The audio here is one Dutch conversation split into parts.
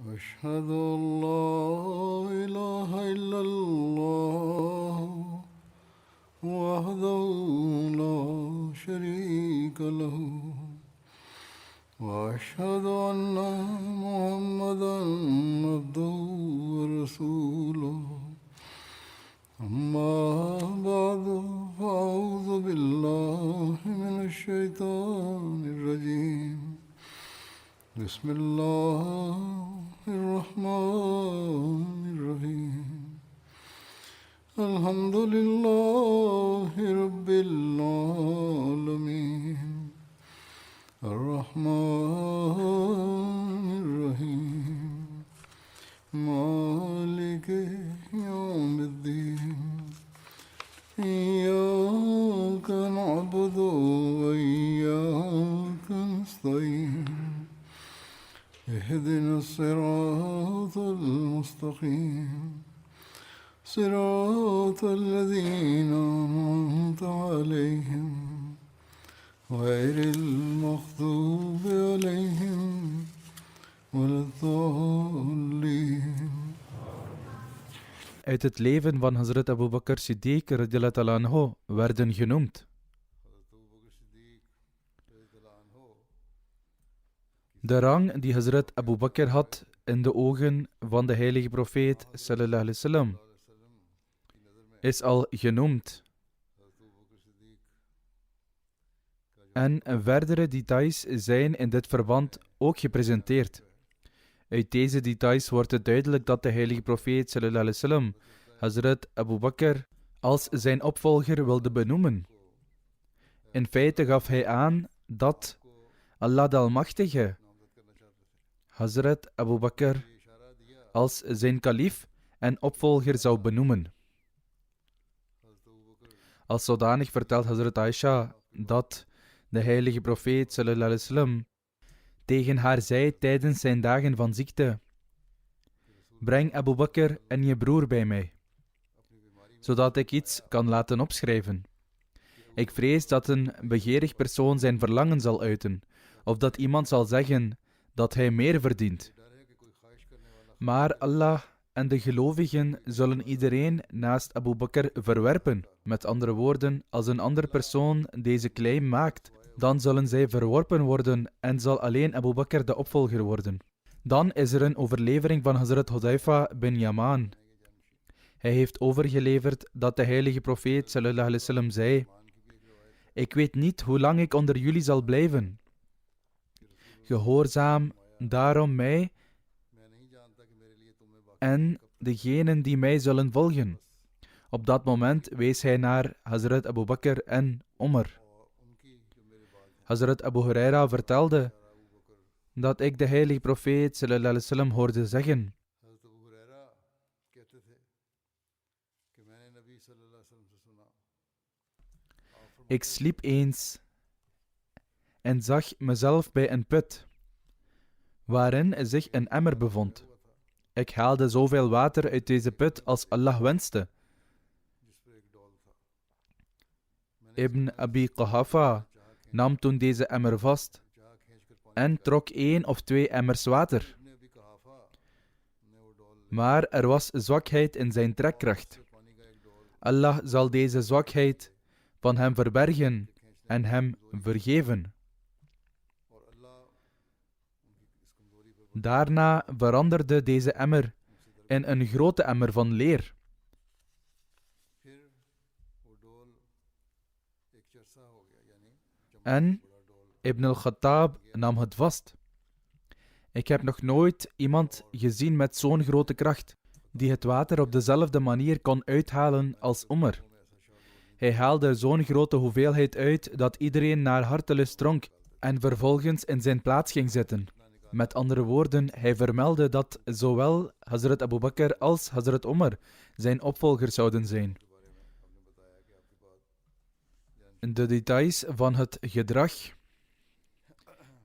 أشهد أن لا إله إلا الله وحده لا شريك له وأشهد أن محمدا عبده ورسوله أما بعد فأعوذ بالله من الشيطان الرجيم بسم الله الرحمن الرحيم الحمد لله رب العالمين الرحمن الرحيم مالك يوم الدين إياك نعبد وإياك نستعين اهدنا الصراط المستقيم صراط الذين أنعمت عليهم غير المغضوب عليهم ولا الضالين. Uit het leven van Hazrat Abu Bakr Siddiq radiyallahu ta'ala anhu werden genoemd: de rang die Hazrat Abu Bakr had in de ogen van de heilige profeet sallallahu alaihi wasallam is al genoemd. En verdere details zijn in dit verband ook gepresenteerd. Uit deze details wordt het duidelijk dat de heilige profeet sallallahu alaihi wasallam Hazrat Abu Bakr als zijn opvolger wilde benoemen. In feite gaf hij aan dat Allah de Almachtige Hazrat Abu Bakr als zijn kalif en opvolger zou benoemen. Als zodanig vertelt Hazrat Aisha dat de heilige profeet sallallahu alaihi wasallam tegen haar zei tijdens zijn dagen van ziekte: breng Abu Bakr en je broer bij mij, zodat ik iets kan laten opschrijven. Ik vrees dat een begeerig persoon zijn verlangen zal uiten, of dat iemand zal zeggen dat hij meer verdient. Maar Allah en de gelovigen zullen iedereen naast Abu Bakr verwerpen. Met andere woorden, als een andere persoon deze claim maakt, dan zullen zij verworpen worden en zal alleen Abu Bakr de opvolger worden. Dan is er een overlevering van Hazrat Hudayfa bin Yaman. Hij heeft overgeleverd dat de heilige profeet sallallahu alaihi wasallam zei: ik weet niet hoe lang ik onder jullie zal blijven. Gehoorzaam daarom mij en degenen die mij zullen volgen. Op dat moment wees hij naar Hazrat Abu Bakr en Omar. Hazrat Abu Huraira vertelde dat ik de heilige profeet sallallahu alaihi wasallam hoorde zeggen: ik sliep eens en zag mezelf bij een put, waarin zich een emmer bevond. Ik haalde zoveel water uit deze put als Allah wenste. Ibn Abi Quhafa nam toen deze emmer vast en trok 1 of 2 emmers water. Maar er was zwakheid in zijn trekkracht. Allah zal deze zwakheid van hem verbergen en hem vergeven. Daarna veranderde deze emmer in een grote emmer van leer. En Ibn al-Khattab nam het vast. Ik heb nog nooit iemand gezien met zo'n grote kracht, die het water op dezelfde manier kon uithalen als Umar. Hij haalde er zo'n grote hoeveelheid uit dat iedereen naar hartelust dronk en vervolgens in zijn plaats ging zitten. Met andere woorden, hij vermeldde dat zowel Hazrat Abu Bakr als Hazrat Umar zijn opvolgers zouden zijn. De details van het gedrag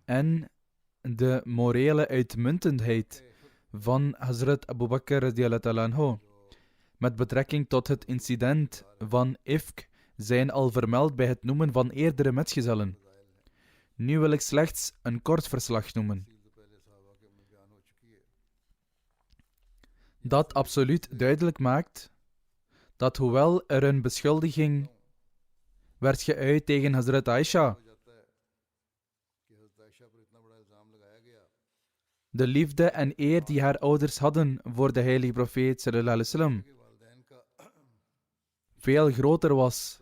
en de morele uitmuntendheid van Hazrat Abu Bakr radiyallahu ta'ala anhu met betrekking tot het incident van Ifk zijn al vermeld bij het noemen van eerdere metgezellen. Nu wil ik slechts een kort verslag noemen. Dat absoluut duidelijk maakt dat hoewel er een beschuldiging werd geuit tegen Hazrat Aisha, de liefde en eer die haar ouders hadden voor de heilige profeet sallallahu alaihi wasallam veel groter was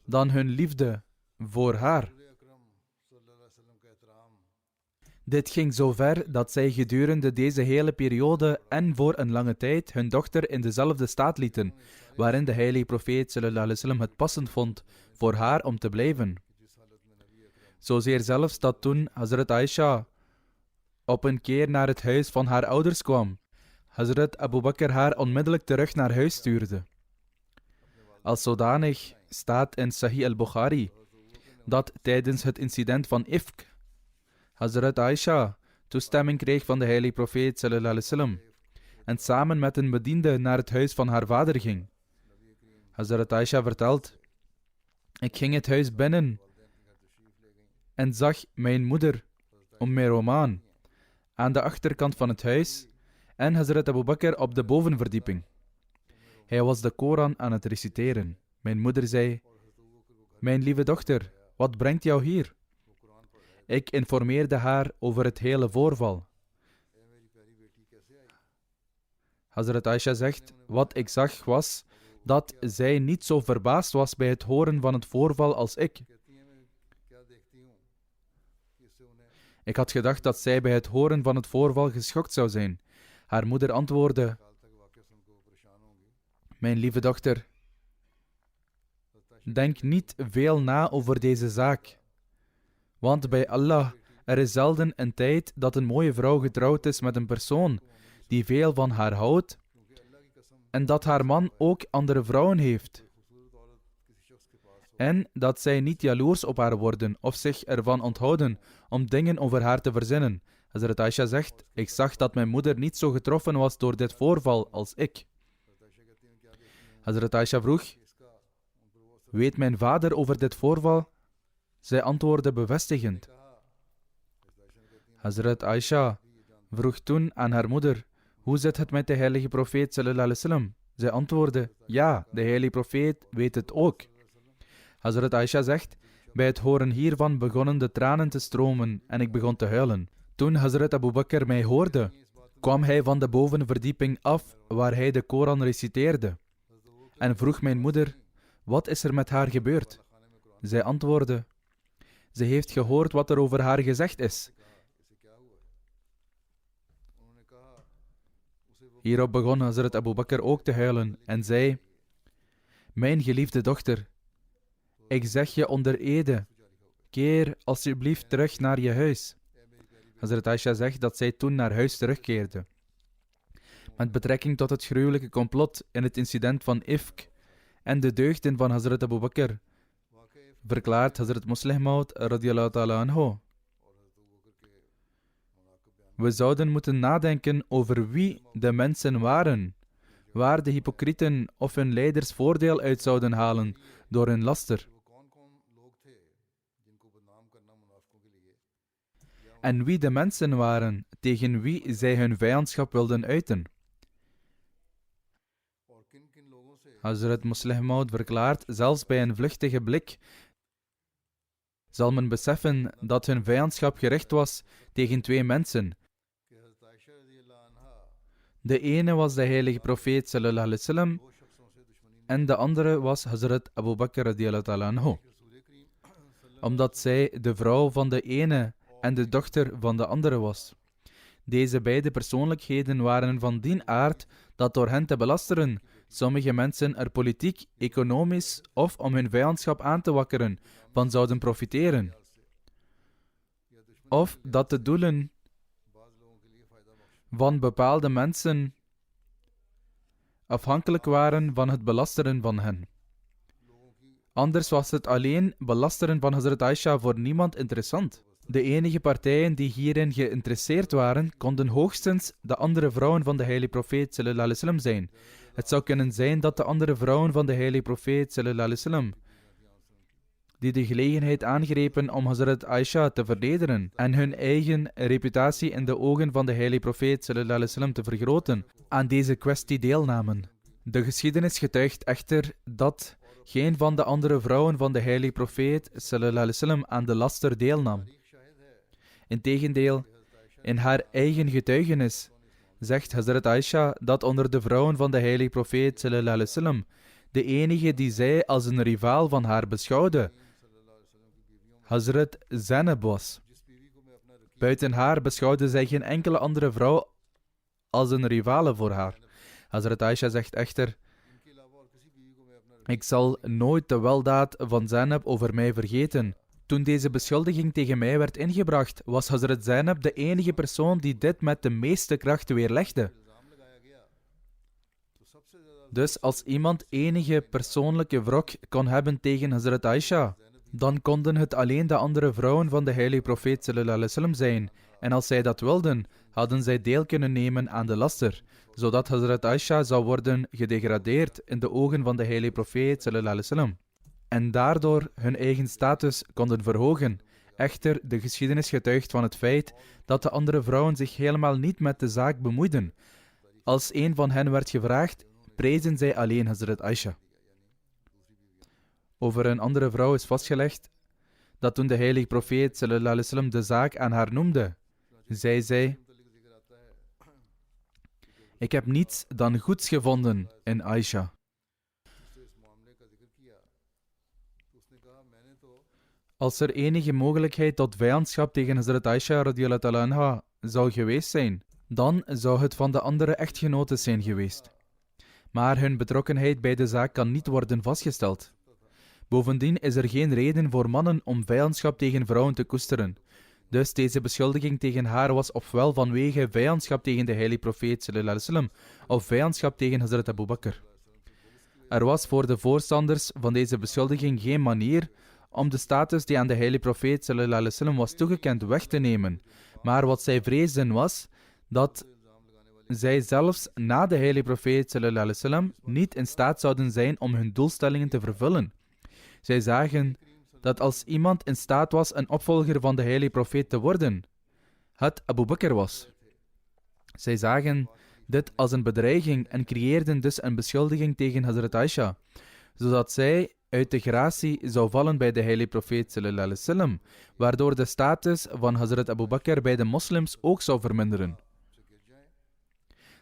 dan hun liefde voor haar. Dit ging zo ver dat zij gedurende deze hele periode en voor een lange tijd hun dochter in dezelfde staat lieten, waarin de heilige profeet sallallahu alaihi wasallam het passend vond voor haar om te blijven. Zozeer zelfs dat toen Hazrat Aisha op een keer naar het huis van haar ouders kwam, Hazrat Abu Bakr haar onmiddellijk terug naar huis stuurde. Als zodanig staat in Sahih al-Bukhari dat tijdens het incident van Ifk Hazrat Aisha toestemming kreeg van de heilige profeet sallallahu alaihi wasallam en samen met een bediende naar het huis van haar vader ging. Hazrat Aisha vertelt: ik ging het huis binnen en zag mijn moeder, Romaan, aan de achterkant van het huis en Hazrat Abu Bakr op de bovenverdieping. Hij was de Koran aan het reciteren. Mijn moeder zei: mijn lieve dochter, wat brengt jou hier? Ik informeerde haar over het hele voorval. Hazrat Aisha zegt: wat ik zag was dat zij niet zo verbaasd was bij het horen van het voorval als ik. Ik had gedacht dat zij bij het horen van het voorval geschokt zou zijn. Haar moeder antwoordde: mijn lieve dochter, denk niet veel na over deze zaak. Want bij Allah, er is zelden een tijd dat een mooie vrouw getrouwd is met een persoon die veel van haar houdt en dat haar man ook andere vrouwen heeft. En dat zij niet jaloers op haar worden of zich ervan onthouden om dingen over haar te verzinnen. Hazrat Aisha zegt: ik zag dat mijn moeder niet zo getroffen was door dit voorval als ik. Hazrat Aisha vroeg: weet mijn vader over dit voorval? Zij antwoordde bevestigend. Hazrat Aisha vroeg toen aan haar moeder: hoe zit het met de heilige profeet sallallahu alaihi wasallam? Zij antwoordde: ja, de heilige profeet weet het ook. Hazrat Aisha zegt: bij het horen hiervan begonnen de tranen te stromen en ik begon te huilen. Toen Hazrat Abu Bakr mij hoorde, kwam hij van de bovenverdieping af waar hij de Koran reciteerde en vroeg mijn moeder: wat is er met haar gebeurd? Zij antwoordde: ze heeft gehoord wat er over haar gezegd is. Hierop begon Hazrat Abu Bakr ook te huilen en zei: mijn geliefde dochter, ik zeg je onder ede, keer alsjeblieft terug naar je huis. Hazrat Aisha zegt dat zij toen naar huis terugkeerde. Met betrekking tot het gruwelijke complot in het incident van Ifk en de deugden van Hazrat Abu Bakr, verklaart Hazrat Muslih Maud radiyallahu ta'ala anhu: we zouden moeten nadenken over wie de mensen waren, waar de hypocrieten of hun leiders voordeel uit zouden halen door hun laster. En wie de mensen waren tegen wie zij hun vijandschap wilden uiten. Hazrat Muslih Maud verklaart: zelfs bij een vluchtige blik zal men beseffen dat hun vijandschap gericht was tegen twee mensen. De ene was de heilige profeet sallallahu alaihi wasallam en de andere was Hazrat Abu Bakr radiyallahu ta'ala anhu. Omdat zij de vrouw van de ene en de dochter van de andere was. Deze beide persoonlijkheden waren van dien aard dat door hen te belasteren sommige mensen er politiek, economisch of om hun vijandschap aan te wakkeren van zouden profiteren. Of dat de doelen van bepaalde mensen afhankelijk waren van het belasteren van hen. Anders was het alleen belasteren van Hazrat Aisha voor niemand interessant. De enige partijen die hierin geïnteresseerd waren, konden hoogstens de andere vrouwen van de heilige profeet sallallahu alaihi wasallam zijn. Het zou kunnen zijn dat de andere vrouwen van de heilige profeet sallallahu alaihi wasallam die de gelegenheid aangrepen om Hazrat Aisha te vernederen en hun eigen reputatie in de ogen van de heilige profeet sallallahu alaihi wasallam te vergroten, aan deze kwestie deelnamen. De geschiedenis getuigt echter dat geen van de andere vrouwen van de heilige profeet sallallahu alaihi wasallam aan de laster deelnam. Integendeel, in haar eigen getuigenis zegt Hazrat Aisha dat onder de vrouwen van de heilige profeet sallallahu alaihi wasallam de enige die zij als een rivaal van haar beschouwde, Hazrat Zainab was. Buiten haar beschouwde zij geen enkele andere vrouw als een rivale voor haar. Hazrat Aisha zegt echter: ik zal nooit de weldaad van Zainab over mij vergeten. Toen deze beschuldiging tegen mij werd ingebracht, was Hazrat Zainab de enige persoon die dit met de meeste kracht weerlegde. Dus als iemand enige persoonlijke wrok kon hebben tegen Hazrat Aisha, dan konden het alleen de andere vrouwen van de heilige profeet sallallahu alaihi wasallam zijn. En als zij dat wilden, hadden zij deel kunnen nemen aan de laster, zodat Hazrat Aisha zou worden gedegradeerd in de ogen van de heilige profeet sallallahu alaihi wasallam. En daardoor hun eigen status konden verhogen. Echter, de geschiedenis getuigt van het feit dat de andere vrouwen zich helemaal niet met de zaak bemoeiden. Als een van hen werd gevraagd, prezen zij alleen Hazrat Aisha. Over een andere vrouw is vastgelegd dat toen de heilige profeet sallallahu alaihi wasallam de zaak aan haar noemde, zei zij: ik heb niets dan goeds gevonden in Aisha. Als er enige mogelijkheid tot vijandschap tegen Hazrat Aisha radiyallahu ta'ala anha zou geweest zijn, dan zou het van de andere echtgenoten zijn geweest. Maar hun betrokkenheid bij de zaak kan niet worden vastgesteld. Bovendien is er geen reden voor mannen om vijandschap tegen vrouwen te koesteren. Dus deze beschuldiging tegen haar was ofwel vanwege vijandschap tegen de heilige profeet sallallahu alaihi wasallam, of vijandschap tegen Hazrat Abu Bakr. Er was voor de voorstanders van deze beschuldiging geen manier om de status die aan de heilige profeet sallallahu alaihi wasallam was toegekend weg te nemen. Maar wat zij vreesden was dat zij zelfs na de heilige profeet sallallahu alaihi wasallam niet in staat zouden zijn om hun doelstellingen te vervullen. Zij zagen dat als iemand in staat was een opvolger van de heilige profeet te worden, het Abu Bakr was. Zij zagen dit als een bedreiging en creëerden dus een beschuldiging tegen Hazrat Aisha, zodat zij uit de gratie zou vallen bij de heilige profeet sallallahu alaihi wasallam, waardoor de status van Hazrat Abu Bakr bij de moslims ook zou verminderen.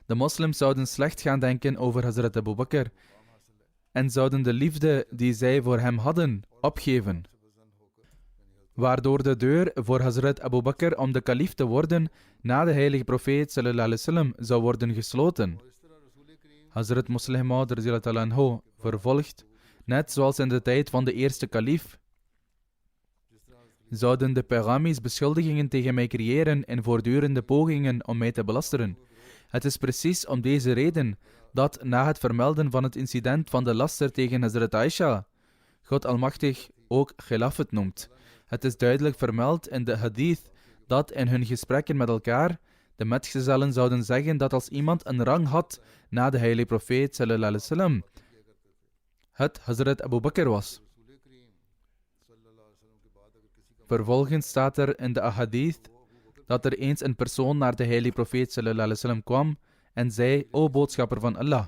De moslims zouden slecht gaan denken over Hazrat Abu Bakr en zouden de liefde die zij voor hem hadden opgeven, waardoor de deur voor Hazrat Abu Bakr om de kalif te worden na de heilige profeet sallallahu alaihi wasallam zou worden gesloten. Hazrat Musleh Maud radiyallahu ta'ala anhu vervolgt: net zoals in de tijd van de eerste kalif, zouden de Peghamis beschuldigingen tegen mij creëren en voortdurende pogingen om mij te belasteren. Het is precies om deze reden dat na het vermelden van het incident van de laster tegen Hazrat Aisha, God Almachtig ook Khilafat noemt. Het is duidelijk vermeld in de hadith dat in hun gesprekken met elkaar de metgezellen zouden zeggen dat als iemand een rang had na de heilige profeet sallallahu alaihi wasallam, het Hazrat Abu Bakr was. Vervolgens staat er in de ahadith dat er eens een persoon naar de heilige profeet sallallahu alaihi wasallam kwam en zei: o boodschapper van Allah,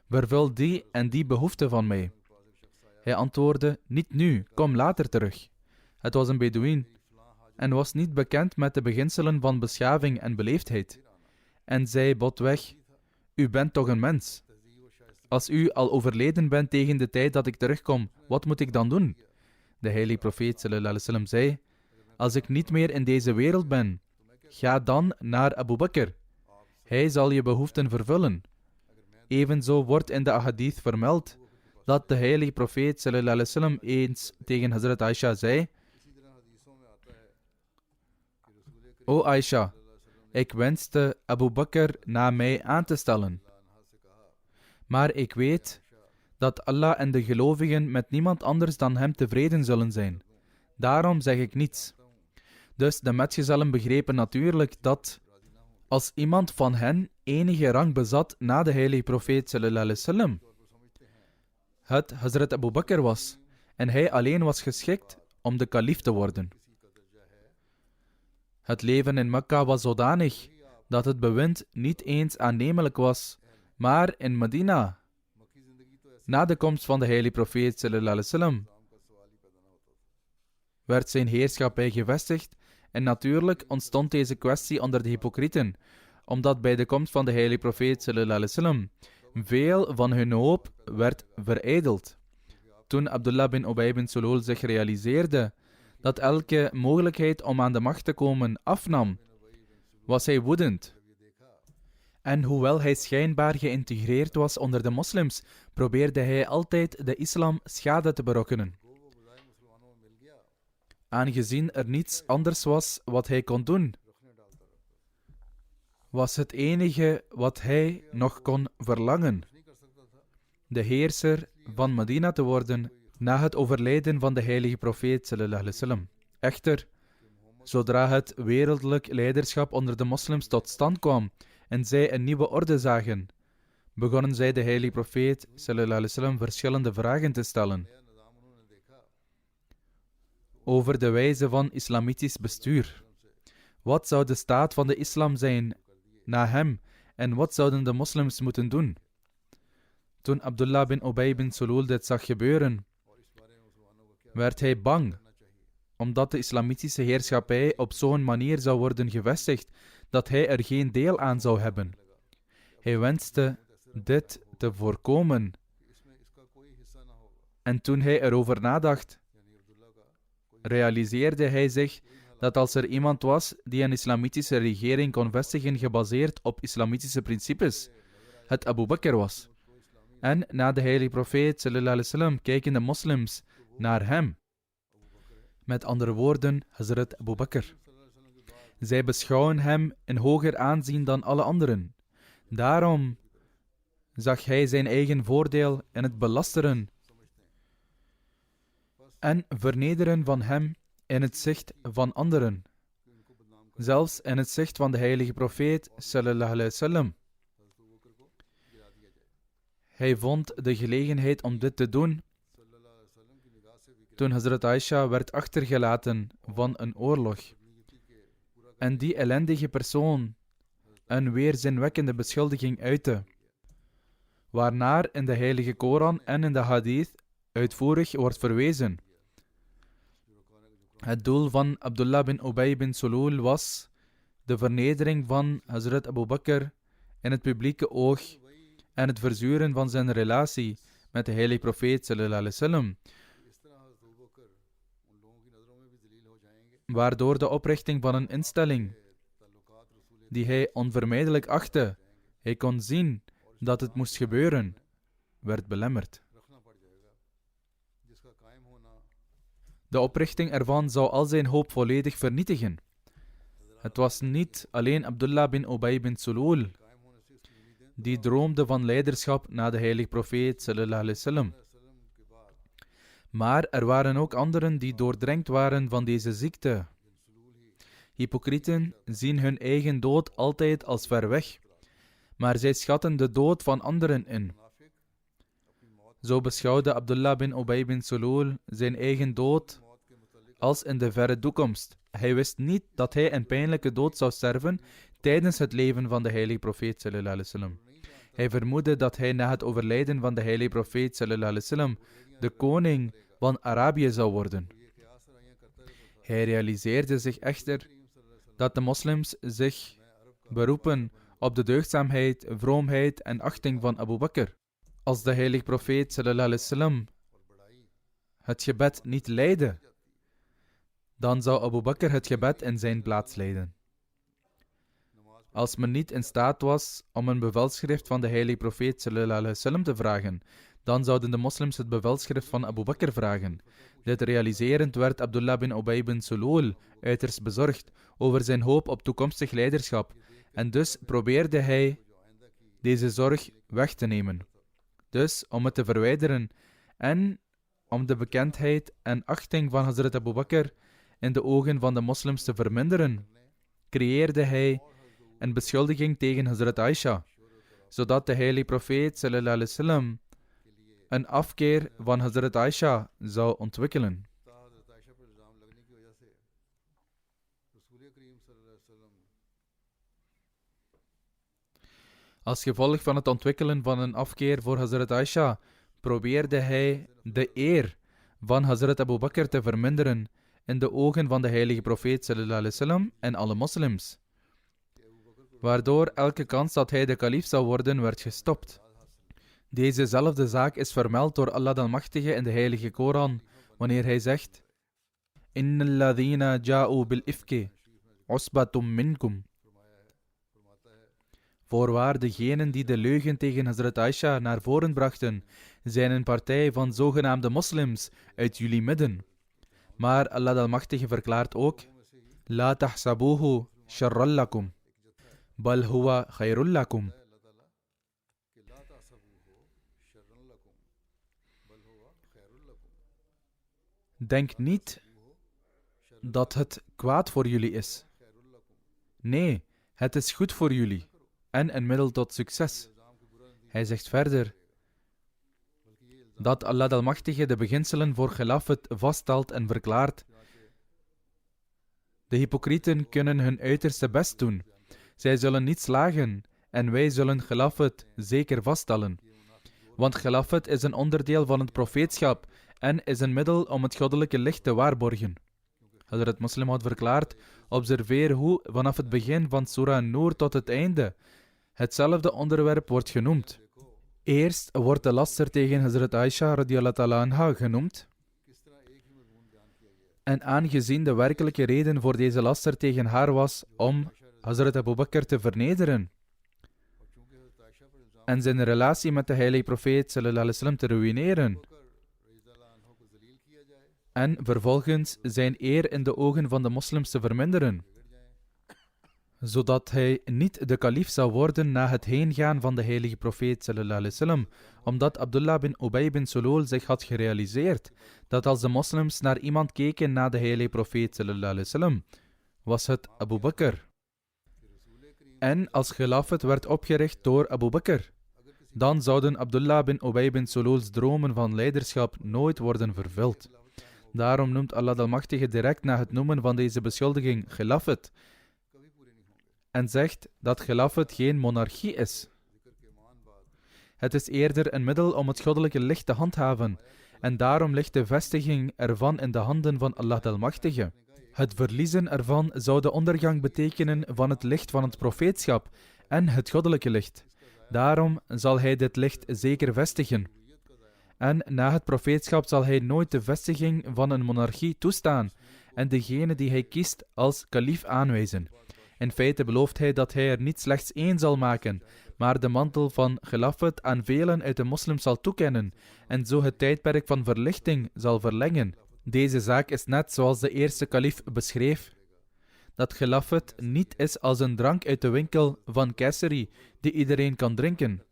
vervul die en die behoefte van mij. Hij antwoordde: niet nu, kom later terug. Het was een Bedouin en was niet bekend met de beginselen van beschaving en beleefdheid. En zei botweg: u bent toch een mens? Als u al overleden bent tegen de tijd dat ik terugkom, wat moet ik dan doen? De heilige profeet sallallahu alaihi wasallam zei: als ik niet meer in deze wereld ben, ga dan naar Abu Bakr. Hij zal je behoeften vervullen. Evenzo wordt in de ahadith vermeld dat de heilige profeet sallallahu alaihi wasallam eens tegen Hazrat Aisha zei: o Aisha, ik wenste Abu Bakr na mij aan te stellen. Maar ik weet dat Allah en de gelovigen met niemand anders dan hem tevreden zullen zijn. Daarom zeg ik niets. Dus de metgezellen begrepen natuurlijk dat als iemand van hen enige rang bezat na de heilige profeet sallallahu alaihi wasallam, het Hazrat Abu Bakr was. en hij alleen was geschikt om de kalief te worden. Het leven in Mekka was zodanig dat het bewind niet eens aannemelijk was, maar in Medina, na de komst van de heilige profeet sallallahu alaihi wasallam, werd zijn heerschappij gevestigd en natuurlijk ontstond deze kwestie onder de hypocrieten, omdat bij de komst van de heilige profeet sallallahu alaihi wasallam veel van hun hoop werd verijdeld. Toen Abdullah bin Ubay bin Sulul zich realiseerde dat elke mogelijkheid om aan de macht te komen afnam, was hij woedend. En hoewel hij schijnbaar geïntegreerd was onder de moslims, probeerde hij altijd de islam schade te berokkenen. Aangezien er niets anders was wat hij kon doen, was het enige wat hij nog kon verlangen de heerser van Medina te worden na het overlijden van de heilige profeet sallallahu alaihi wasallam. Echter, zodra het wereldlijk leiderschap onder de moslims tot stand kwam en zij een nieuwe orde zagen, begonnen zij de heilige profeet sallallahu alaihi wasallam verschillende vragen te stellen over de wijze van islamitisch bestuur. Wat zou de staat van de islam zijn na hem en wat zouden de moslims moeten doen? Toen Abdullah bin Ubay bin Sulul dit zag gebeuren, werd hij bang, omdat de islamitische heerschappij op zo'n manier zou worden gevestigd dat hij er geen deel aan zou hebben. Hij wenste dit te voorkomen. En toen hij erover nadacht, realiseerde hij zich dat als er iemand was die een islamitische regering kon vestigen gebaseerd op islamitische principes, het Abu Bakr was. En na de heilige profeet sallallahu alaihi wasallam kijken de moslims naar hem. Met andere woorden, Hazrat Abu Bakr. Zij beschouwen hem in hoger aanzien dan alle anderen. Daarom zag hij zijn eigen voordeel in het belasteren en vernederen van hem in het zicht van anderen. Zelfs in het zicht van de heilige profeet sallallahu alaihi wasallam. Hij vond de gelegenheid om dit te doen toen Hazrat Aisha werd achtergelaten van een oorlog. En die ellendige persoon een weerzinwekkende beschuldiging uitte, waarnaar in de heilige Koran en in de hadith uitvoerig wordt verwezen. Het doel van Abdullah bin Ubay bin Sulul was de vernedering van Hazrat Abu Bakr in het publieke oog en het verzuren van zijn relatie met de heilige profeet sallallahu alaihi wasallam, waardoor de oprichting van een instelling die hij onvermijdelijk achtte, hij kon zien dat het moest gebeuren, werd belemmerd. De oprichting ervan zou al zijn hoop volledig vernietigen. Het was niet alleen Abdullah bin Ubay bin Sulul die droomde van leiderschap na de heilige profeet sallallahu alaihi wasallam. Maar er waren ook anderen die doordrenkt waren van deze ziekte. Hypocrieten zien hun eigen dood altijd als ver weg, maar zij schatten de dood van anderen in. Zo beschouwde Abdullah bin Ubay bin Sulul zijn eigen dood als in de verre toekomst. Hij wist niet dat hij een pijnlijke dood zou sterven tijdens het leven van de heilige profeet sallallahu alaihi wasallam. Hij vermoedde dat hij na het overlijden van de heilige profeet sallallahu alaihi wasallam de koning van Arabië zou worden. Hij realiseerde zich echter dat de moslims zich beroepen op de deugdzaamheid, vroomheid en achting van Abu Bakr. Als de heilige profeet sallallahu alaihi wasallam het gebed niet leidde, dan zou Abu Bakr het gebed in zijn plaats leiden. Als men niet in staat was om een bevelschrift van de heilige profeet sallallahu alaihi wasallam te vragen, dan zouden de moslims het bevelschrift van Abu Bakr vragen. Dit realiserend werd Abdullah bin Ubay bin Sulul uiterst bezorgd over zijn hoop op toekomstig leiderschap en dus probeerde hij deze zorg weg te nemen. Dus om het te verwijderen en om de bekendheid en achting van Hazrat Abu Bakr in de ogen van de moslims te verminderen, creëerde hij een beschuldiging tegen Hazrat Aisha, zodat de heilige profeet sallallahu alaihi wasallam een afkeer van Hazrat Aisha zou ontwikkelen. Als gevolg van het ontwikkelen van een afkeer voor Hazrat Aisha, probeerde hij de eer van Hazrat Abu Bakr te verminderen in de ogen van de heilige profeet sallallahu alaihi wasallam en alle moslims, waardoor elke kans dat hij de kalif zou worden werd gestopt. Dezezelfde zaak is vermeld door Allah de Almachtige in de heilige Koran, wanneer hij zegt: Inna alladhina ja'u bil ifki usbatum minkum. Voorwaar, degenen die de leugen tegen Hazrat Aisha naar voren brachten, zijn een partij van zogenaamde moslims uit jullie midden. Maar Allah de Almachtige verklaart ook: La tahsabuhu sharral lakum, bal huwa khairul lakum. Denk niet dat het kwaad voor jullie is. Nee, het is goed voor jullie en een middel tot succes. Hij zegt verder dat Allah de Almachtige de beginselen voor Khilafat vaststelt en verklaart: de hypocrieten kunnen hun uiterste best doen. Zij zullen niet slagen en wij zullen Khilafat zeker vaststellen. Want Khilafat is een onderdeel van het profeetschap en is een middel om het goddelijke licht te waarborgen. Hazrat Muslim had verklaard: observeer hoe vanaf het begin van Surah Noor tot het einde hetzelfde onderwerp wordt genoemd. Eerst wordt de laster tegen Hazrat Aisha radiyallahu ta'ala anha genoemd. En aangezien de werkelijke reden voor deze laster tegen haar was om Hazrat Abu Bakr te vernederen en zijn relatie met de heilige profeet sallallahu alaihi wasallam te ruïneren, en vervolgens zijn eer in de ogen van de moslims te verminderen, zodat hij niet de kalif zou worden na het heengaan van de heilige profeet sallallahu alaihi wasallam, omdat Abdullah bin Ubay bin Sulul zich had gerealiseerd dat als de moslims naar iemand keken na de heilige profeet sallallahu alaihi wasallam, was het Abu Bakr. En als Khilafat werd opgericht door Abu Bakr, dan zouden Abdullah bin Ubay bin Sulul's dromen van leiderschap nooit worden vervuld. Daarom noemt Allah de Almachtige direct na het noemen van deze beschuldiging Khilafat en zegt dat Khilafat geen monarchie is. Het is eerder een middel om het goddelijke licht te handhaven en daarom ligt de vestiging ervan in de handen van Allah de Almachtige. Het verliezen ervan zou de ondergang betekenen van het licht van het profeetschap en het goddelijke licht. Daarom zal hij dit licht zeker vestigen. En na het profeetschap zal hij nooit de vestiging van een monarchie toestaan en degene die hij kiest als kalif aanwijzen. In feite belooft hij dat hij er niet slechts één zal maken, maar de mantel van Khilafat aan velen uit de moslims zal toekennen en zo het tijdperk van verlichting zal verlengen. Deze zaak is net zoals de eerste kalif beschreef, dat Khilafat niet is als een drank uit de winkel van Kayseri die iedereen kan drinken.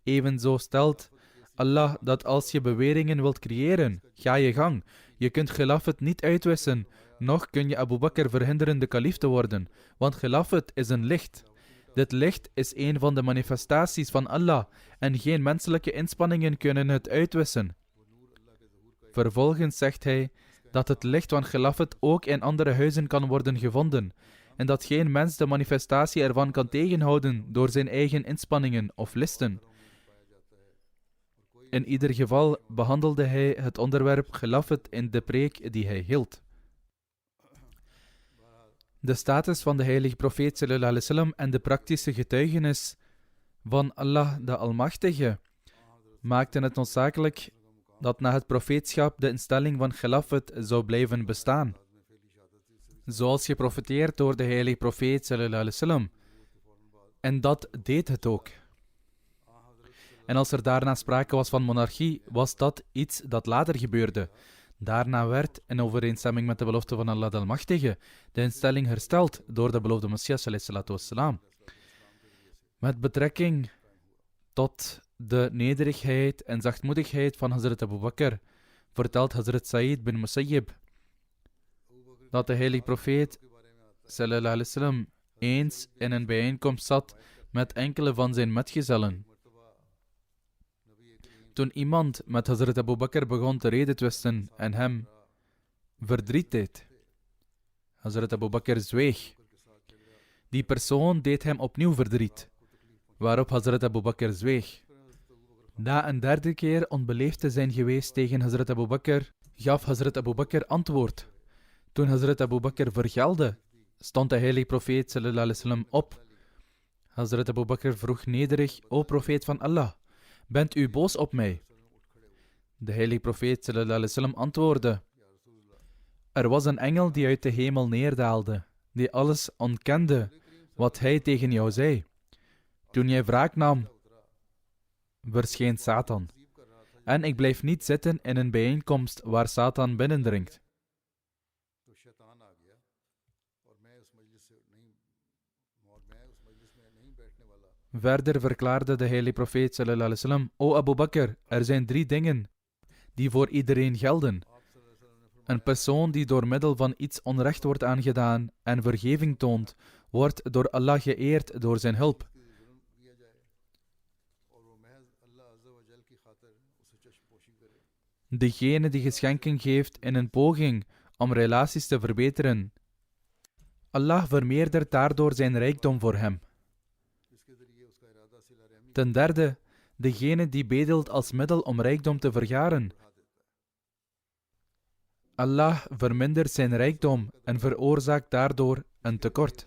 Evenzo stelt Allah dat als je beweringen wilt creëren, ga je gang. Je kunt Khilafat niet uitwissen, noch kun je Abu Bakr verhinderen de kalif te worden, want Khilafat is een licht. Dit licht is een van de manifestaties van Allah en geen menselijke inspanningen kunnen het uitwissen. Vervolgens zegt hij dat het licht van Khilafat ook in andere huizen kan worden gevonden en dat geen mens de manifestatie ervan kan tegenhouden door zijn eigen inspanningen of listen. In ieder geval behandelde hij het onderwerp Khilafat in de preek die hij hield. De status van de heilige profeet sallallahu alaihi wasallam en de praktische getuigenis van Allah de Almachtige maakten het noodzakelijk dat na het profeetschap de instelling van Khilafat zou blijven bestaan. Zoals geprofeteerd door de heilige profeet sallallahu alaihi wasallam. En dat deed het ook. En als er daarna sprake was van monarchie, was dat iets dat later gebeurde. Daarna werd, in overeenstemming met de belofte van Allah de Almachtige, de instelling hersteld door de beloofde Messias sallallahu wassalam. Met betrekking tot de nederigheid en zachtmoedigheid van Hazrat Abu Bakr, vertelt Hazrat Sa'id bin Musayyib dat de heilige profeet sallallahu alaihi wasallam eens in een bijeenkomst zat met enkele van zijn metgezellen. Toen iemand met Hazrat Abu Bakr begon te redetwisten en hem verdriet deed, Hazrat Abu Bakr zweeg. Die persoon deed hem opnieuw verdriet, waarop Hazrat Abu Bakr zweeg. Na een derde keer onbeleefd te zijn geweest tegen Hazrat Abu Bakr, gaf Hazrat Abu Bakr antwoord. Toen Hazrat Abu Bakr vergelde, stond de heilige profeet sallallahu alaihi wasallam op. Hazrat Abu Bakr vroeg nederig: O profeet van Allah, bent u boos op mij? De heilige profeet sallallahu alaihi wasallam antwoordde: Er was een engel die uit de hemel neerdaalde, die alles ontkende wat hij tegen jou zei. Toen jij wraak nam, verscheen Satan. En ik blijf niet zitten in een bijeenkomst waar Satan binnendringt. Verder verklaarde de heilige profeet sallallahu alaihi wasallam: O Abu Bakr, er zijn 3 dingen die voor iedereen gelden. Een persoon die door middel van iets onrecht wordt aangedaan en vergeving toont, wordt door Allah geëerd door zijn hulp. Degene die geschenken geeft in een poging om relaties te verbeteren, Allah vermeerdert daardoor zijn rijkdom voor hem. Ten derde, degene die bedelt als middel om rijkdom te vergaren. Allah vermindert zijn rijkdom en veroorzaakt daardoor een tekort.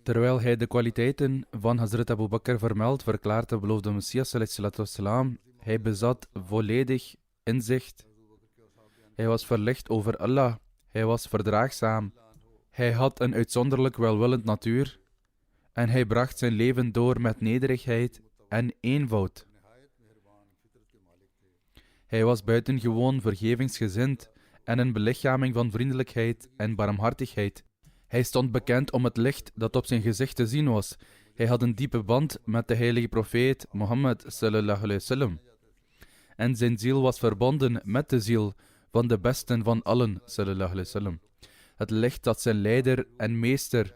Terwijl hij de kwaliteiten van Hazrat Abu Bakr vermeldt, verklaart de beloofde Messias sallallahu alaihi wasallam: hij bezat volledig inzicht. Hij was verlicht over Allah. Hij was verdraagzaam. Hij had een uitzonderlijk welwillend natuur. En hij bracht zijn leven door met nederigheid en eenvoud. Hij was buitengewoon vergevingsgezind en een belichaming van vriendelijkheid en barmhartigheid. Hij stond bekend om het licht dat op zijn gezicht te zien was. Hij had een diepe band met de heilige profeet Mohammed sallallahu alaihi wasallam. En zijn ziel was verbonden met de ziel van de besten van allen sallallahu alaihi wasallam. Het licht dat zijn leider en meester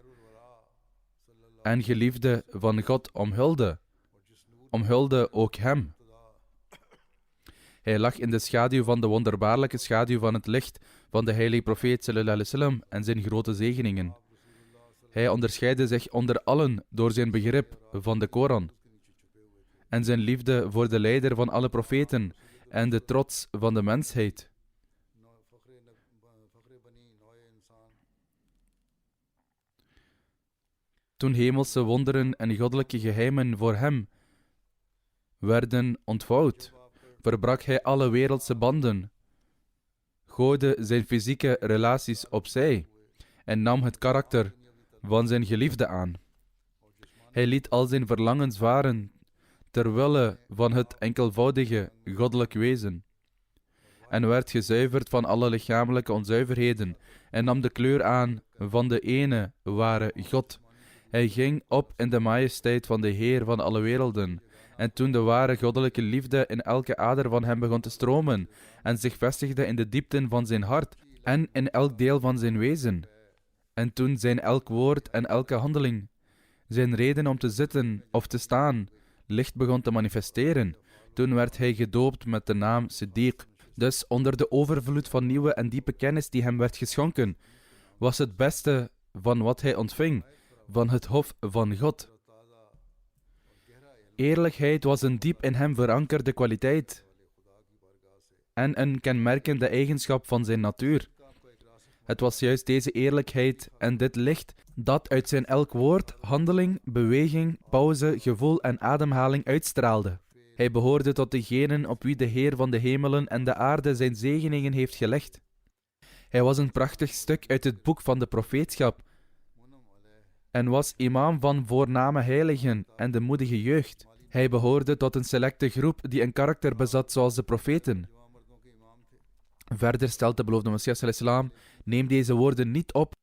en geliefde van God omhulde ook hem. Hij lag in de schaduw van de wonderbaarlijke schaduw van het licht van de heilige profeet sallallahu alaihi wasallam en zijn grote zegeningen. Hij onderscheidde zich onder allen door zijn begrip van de Koran en zijn liefde voor de leider van alle profeten en de trots van de mensheid. Toen hemelse wonderen en goddelijke geheimen voor hem werden ontvouwd, verbrak hij alle wereldse banden, gooide zijn fysieke relaties opzij en nam het karakter van zijn geliefde aan. Hij liet al zijn verlangens varen terwille van het enkelvoudige goddelijk wezen en werd gezuiverd van alle lichamelijke onzuiverheden en nam de kleur aan van de ene ware God. Hij ging op in de majesteit van de Heer van alle werelden. En toen de ware goddelijke liefde in elke ader van hem begon te stromen en zich vestigde in de diepten van zijn hart en in elk deel van zijn wezen. En toen zijn elk woord en elke handeling, zijn reden om te zitten of te staan, licht begon te manifesteren. Toen werd hij gedoopt met de naam Siddiq. Dus onder de overvloed van nieuwe en diepe kennis die hem werd geschonken, was het beste van wat hij ontving van het hof van God. Eerlijkheid was een diep in hem verankerde kwaliteit en een kenmerkende eigenschap van zijn natuur. Het was juist deze eerlijkheid en dit licht dat uit zijn elk woord, handeling, beweging, pauze, gevoel en ademhaling uitstraalde. Hij behoorde tot degenen op wie de Heer van de hemelen en de aarde zijn zegeningen heeft gelegd. Hij was een prachtig stuk uit het boek van de profeetschap en was imam van voorname heiligen en de moedige jeugd. Hij behoorde tot een selecte groep die een karakter bezat zoals de profeten. Verder stelt de beloofde Messias al-Islam: neem deze woorden niet op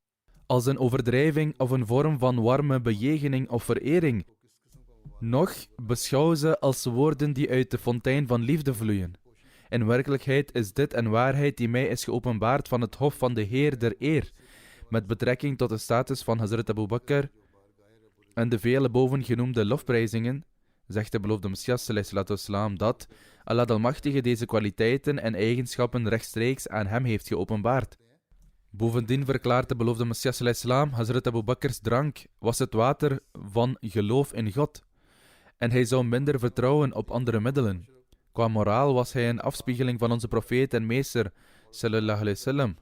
als een overdrijving of een vorm van warme bejegening of verering, noch beschouw ze als woorden die uit de fontein van liefde vloeien. In werkelijkheid is dit een waarheid die mij is geopenbaard van het hof van de Heer der eer, met betrekking tot de status van Hazrat Abu Bakr en de vele bovengenoemde lofprijzingen, zegt de beloofde Messias ﷺ dat Allah de Almachtige deze kwaliteiten en eigenschappen rechtstreeks aan hem heeft geopenbaard. Bovendien verklaart de beloofde Messias ﷺ, Hazrat Abu Bakrs drank was het water van geloof in God. En hij zou minder vertrouwen op andere middelen. Qua moraal was hij een afspiegeling van onze profeet en meester, sallallahu alayhi wasallam.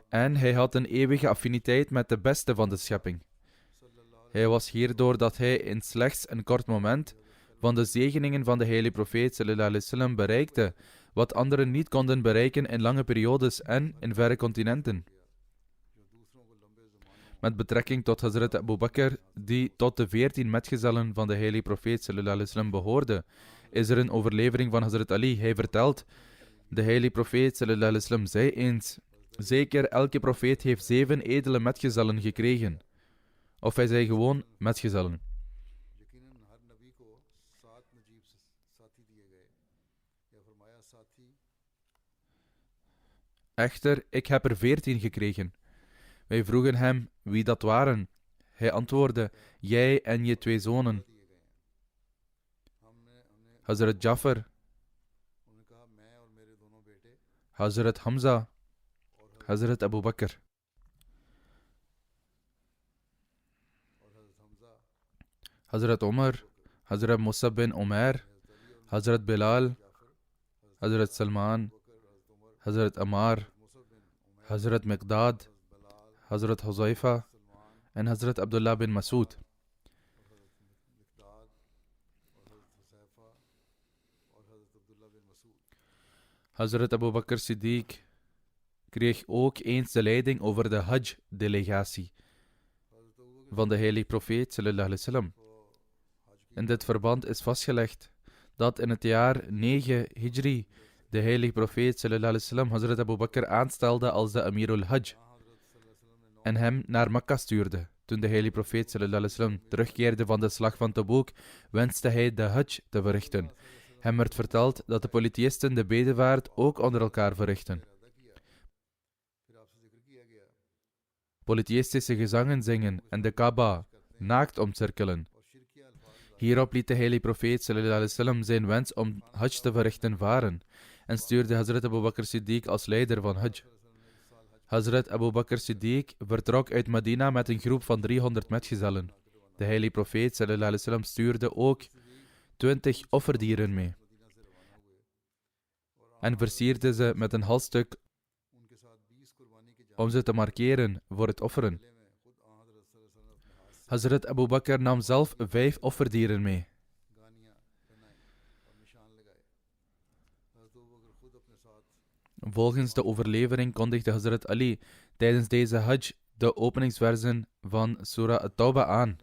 En hij had een eeuwige affiniteit met de beste van de schepping. Hij was hierdoor dat hij in slechts een kort moment van de zegeningen van de heilige profeet sallallahu alayhi wasallam bereikte, wat anderen niet konden bereiken in lange periodes en in verre continenten. Met betrekking tot Hazrat Abu Bakr, die tot de 14 metgezellen van de heilige profeet sallallahu alayhi wasallam behoorde, is er een overlevering van Hazrat Ali. Hij vertelt, de heilige profeet sallallahu alayhi wasallam zei eens, zeker elke profeet heeft 7 edele metgezellen gekregen. Of hij zei gewoon metgezellen. Echter, ik heb er 14 gekregen. Wij vroegen hem wie dat waren. Hij antwoordde, jij en je 2 zonen. Hazrat Jafar, Hazrat Hamza, Hazrat Abu Bakr. Hazrat Omar, Hazrat Musab bin Umair, Hazrat Bilal, Hazrat Salman, Hazrat Ammar, Hazrat Miqdad, Hazrat Huzaifa en Hazrat Abdullah bin Masud. Hazrat Abu Bakr Siddiq kreeg ook eens de leiding over de Hajj-delegatie van de heilige profeet sallallahu alayhi wasallam. In dit verband is vastgelegd dat in het jaar 9 Hijri de heilige profeet sallallahu alayhi wasallam Hazrat Abu Bakr aanstelde als de Amirul Hajj en hem naar Mekka stuurde. Toen de heilige profeet sallallahu alayhi wasallam terugkeerde van de slag van Tabuk, wenste hij de Hajj te verrichten. Hem werd verteld dat de polytheïsten de bedevaart ook onder elkaar verrichten. Polytheïstische gezangen zingen en de Kaaba naakt omcirkelen. Hierop liet de heilige profeet sallallahu alayhi wasallam zijn wens om Hajj te verrichten varen en stuurde Hazrat Abu Bakr Siddiq als leider van Hajj. Hazrat Abu Bakr Siddiq vertrok uit Medina met een groep van 300 metgezellen. De heilige profeet sallallahu alayhi wasallam stuurde ook 20 offerdieren mee en versierde ze met een halsstuk om ze te markeren voor het offeren. Hazrat Abu Bakr nam zelf 5 offerdieren mee. Volgens de overlevering kondigde Hazrat Ali tijdens deze Hajj de openingsversen van Surah At-Tawbah aan.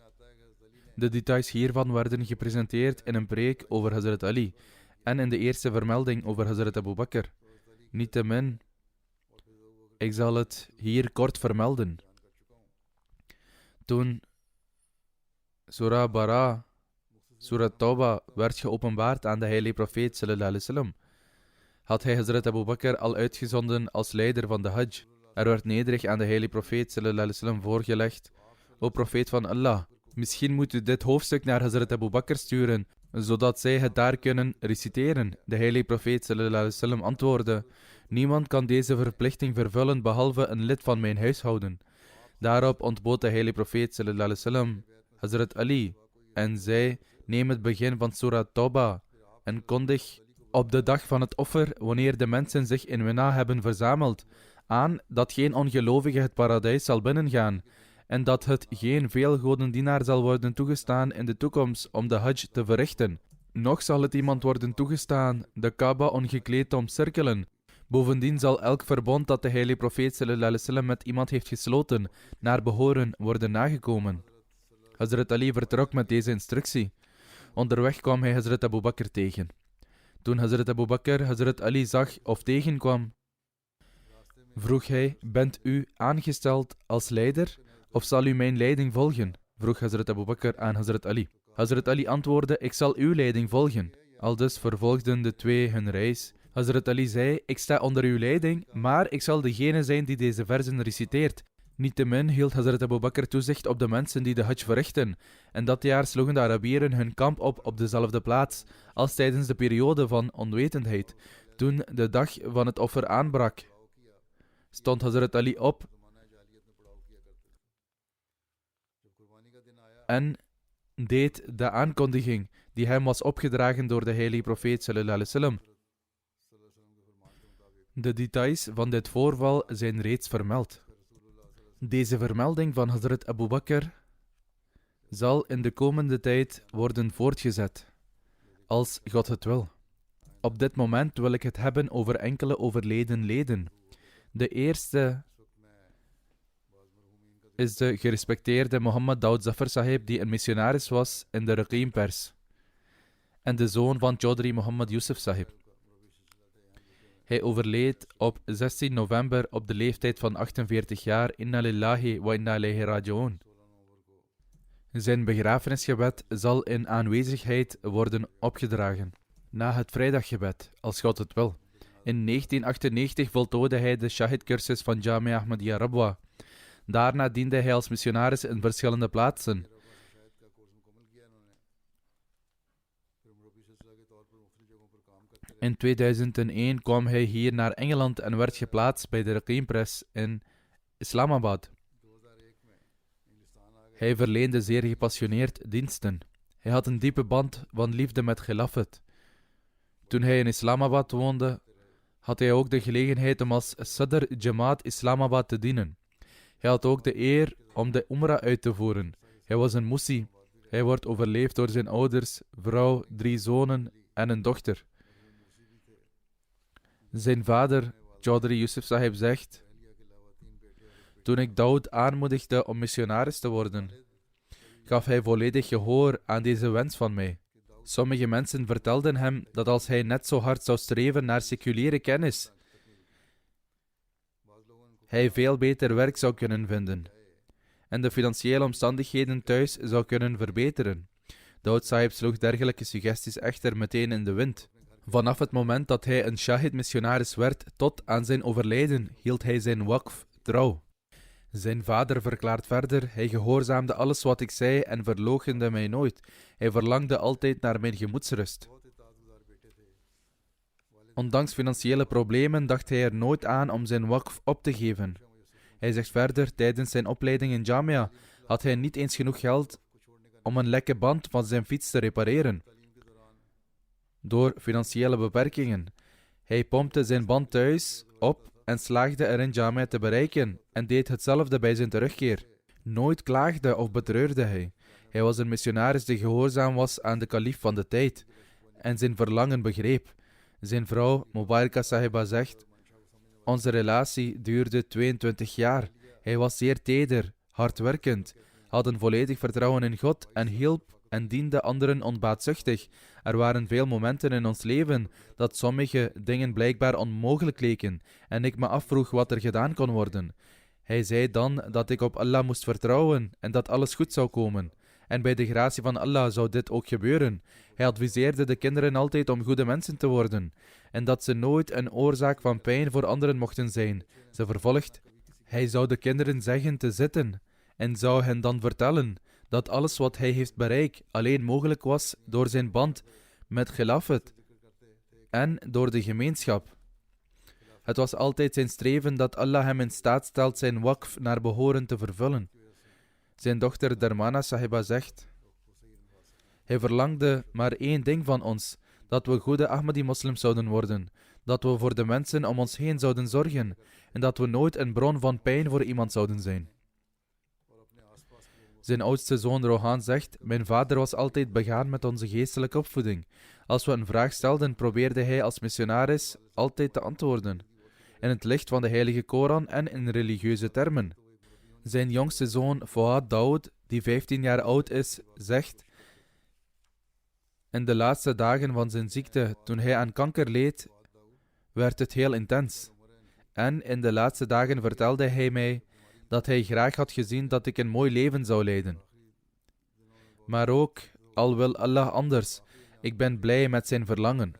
De details hiervan werden gepresenteerd in een preek over Hazrat Ali en in de eerste vermelding over Hazrat Abu Bakr. Niettemin, ik zal het hier kort vermelden. Toen Surah Bara, Surah Tawbah, werd geopenbaard aan de heilige profeet sallallahu alayhi wasallam, had hij Hazrat Abu Bakr al uitgezonden als leider van de Hajj. Er werd nederig aan de heilige profeet sallallahu alayhi wasallam voorgelegd: O profeet van Allah, misschien moet u dit hoofdstuk naar Hazrat Abu Bakr sturen, zodat zij het daar kunnen reciteren. De heilige profeet sallallahu alayhi wasallam antwoordde: niemand kan deze verplichting vervullen behalve een lid van mijn huishouden. Daarop ontbood de heilige profeet sallallahu alayhi wasallam Hazrat Ali en zei: neem het begin van Surah Tawbah en kondig op de dag van het offer, wanneer de mensen zich in Mina hebben verzameld, aan dat geen ongelovige het paradijs zal binnengaan en dat het geen veelgodendienaar zal worden toegestaan in de toekomst om de Hajj te verrichten. Nog zal het iemand worden toegestaan de Kaaba ongekleed te omcirkelen. Bovendien zal elk verbond dat de heilige profeet sallallahu alayhi wasallam met iemand heeft gesloten, naar behoren worden nagekomen. Hazrat Ali vertrok met deze instructie. Onderweg kwam hij Hazrat Abu Bakr tegen. Toen Hazrat Abu Bakr Hazrat Ali zag of tegenkwam, vroeg hij: bent u aangesteld als leider of zal u mijn leiding volgen? Vroeg Hazrat Abu Bakr aan Hazrat Ali. Hazrat Ali antwoordde: ik zal uw leiding volgen. Aldus vervolgden de twee hun reis. Hazrat Ali zei: ik sta onder uw leiding, maar ik zal degene zijn die deze versen reciteert. Niettemin hield Hazrat Abu Bakr toezicht op de mensen die de Hajj verrichten, en dat jaar sloegen de Arabieren hun kamp op dezelfde plaats als tijdens de periode van onwetendheid. Toen de dag van het offer aanbrak, stond Hazrat Ali op en deed de aankondiging die hem was opgedragen door de heilige profeet sallallahu alaihi wasallam. De details van dit voorval zijn reeds vermeld. Deze vermelding van Hazrat Abu Bakr zal in de komende tijd worden voortgezet, als God het wil. Op dit moment wil ik het hebben over enkele overleden leden. De eerste is de gerespecteerde Mohammed Daud Zafar Sahib, die een missionaris was in de Raqim-pers, en de zoon van Chaudhry Mohammed Yusuf Sahib. Hij overleed op 16 november op de leeftijd van 48 jaar. Inna lillahi wa inna ilayhi raji'un. Zijn begrafenisgebed zal in aanwezigheid worden opgedragen, na het vrijdaggebed, als God het wil. In 1998 voltooide hij de Shahid-cursus van Jamia Ahmadiyya Rabwa. Daarna diende hij als missionaris in verschillende plaatsen. In 2001 kwam hij hier naar Engeland en werd geplaatst bij de Raqim Press in Islamabad. Hij verleende zeer gepassioneerd diensten. Hij had een diepe band van liefde met Khilafat. Toen hij in Islamabad woonde, had hij ook de gelegenheid om als Sadr Jamaat Islamabad te dienen. Hij had ook de eer om de Umrah uit te voeren. Hij was een Musi. Hij wordt overleefd door zijn ouders, vrouw, 3 zonen en een dochter. Zijn vader, Chaudhry Yusuf Sahib, zegt: toen ik Daud aanmoedigde om missionaris te worden, gaf hij volledig gehoor aan deze wens van mij. Sommige mensen vertelden hem dat als hij net zo hard zou streven naar seculiere kennis, hij veel beter werk zou kunnen vinden en de financiële omstandigheden thuis zou kunnen verbeteren. Daud Sahib sloeg dergelijke suggesties echter meteen in de wind. Vanaf het moment dat hij een Shahid-missionaris werd tot aan zijn overlijden, hield hij zijn waqf trouw. Zijn vader verklaart verder: hij gehoorzaamde alles wat ik zei en verloochende mij nooit. Hij verlangde altijd naar mijn gemoedsrust. Ondanks financiële problemen dacht hij er nooit aan om zijn waqf op te geven. Hij zegt verder: tijdens zijn opleiding in Jamia had hij niet eens genoeg geld om een lekke band van zijn fiets te repareren. Door financiële beperkingen. Hij pompte zijn band thuis op en slaagde erin Jamia te bereiken en deed hetzelfde bij zijn terugkeer. Nooit klaagde of betreurde hij. Hij was een missionaris die gehoorzaam was aan de kalif van de tijd en zijn verlangen begreep. Zijn vrouw, Mubaraka Sahiba, zegt: onze relatie duurde 22 jaar. Hij was zeer teder, hardwerkend, had een volledig vertrouwen in God en hielp en diende anderen onbaatzuchtig. Er waren veel momenten in ons leven dat sommige dingen blijkbaar onmogelijk leken en ik me afvroeg wat er gedaan kon worden. Hij zei dan dat ik op Allah moest vertrouwen en dat alles goed zou komen. En bij de gratie van Allah zou dit ook gebeuren. Hij adviseerde de kinderen altijd om goede mensen te worden en dat ze nooit een oorzaak van pijn voor anderen mochten zijn. Ze vervolgt: hij zou de kinderen zeggen te zitten en zou hen dan vertellen dat alles wat hij heeft bereikt alleen mogelijk was door zijn band met Khilafat en door de gemeenschap. Het was altijd zijn streven dat Allah hem in staat stelt zijn waqf naar behoren te vervullen. Zijn dochter Dharmana Sahiba zegt: hij verlangde maar één ding van ons, dat we goede Ahmadi-moslims zouden worden, dat we voor de mensen om ons heen zouden zorgen en dat we nooit een bron van pijn voor iemand zouden zijn. Zijn oudste zoon Rohan zegt: mijn vader was altijd begaan met onze geestelijke opvoeding. Als we een vraag stelden, probeerde hij als missionaris altijd te antwoorden, in het licht van de heilige Koran en in religieuze termen. Zijn jongste zoon Fuad Daud, die 15 jaar oud is, zegt: in de laatste dagen van zijn ziekte, toen hij aan kanker leed, werd het heel intens. En in de laatste dagen vertelde hij mij dat hij graag had gezien dat ik een mooi leven zou leiden. Maar ook, al wil Allah anders, ik ben blij met zijn verlangen.